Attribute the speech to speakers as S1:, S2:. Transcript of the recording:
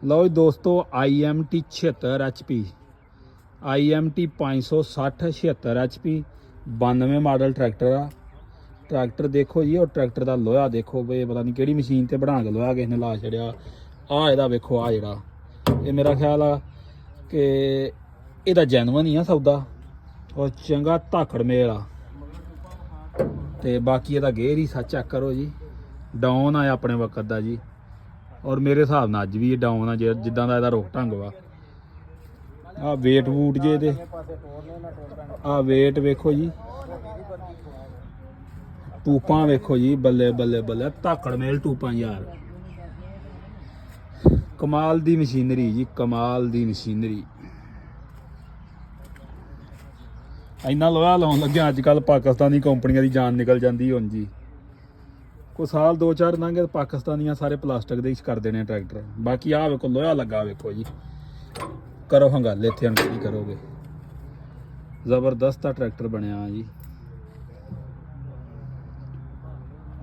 S1: लो जी दोस्तों IMT 76 HP IMT 560 76 HP 92 model tractor आ। Tractor देखो जी, और ट्रैक्टर का लोहा देखो बे, पता नहीं किहड़ी मशीन ते बना के लोहा किसी ने ला छड़िया। आ इहदा वेखो, आ जिहड़ा ये मेरा ख्याल आ कि इहदा जैनुअन ही आ सौदा, और चंगा धाकड़ मेल आ। ते बाकी इहदा गेयर ही सा चेक करो जी, डाउन आया अपने वक्त दा जी, और मेरे हिसाब नाल अज भी डाउन आ जिद्दां दा इहदा रुख ढंग वा। आ वेट वूट जे इहदे, आ वेट वेखो जी, टूपां वेखो जी, बल्ले बल्ले बल्ले धाकड़ मेल टूपां यार। कमाल दी मशीनरी जी, कमाल दी मशीनरी। इन्ना लोहा लाउन लगे अजकल पाकिस्तानी कंपनियां दी जान निकल जाती हुण जी। कोई साल 2-4 लंघे पाकिस्तानियां सारे प्लास्टिक दे कर देने ट्रैक्टर। बाकी आ वेखो लोहा लगा वेखो जी, करो हंगाले इत्थे हंगाली करोगे, जबरदस्त ट्रैक्टर बनया जी।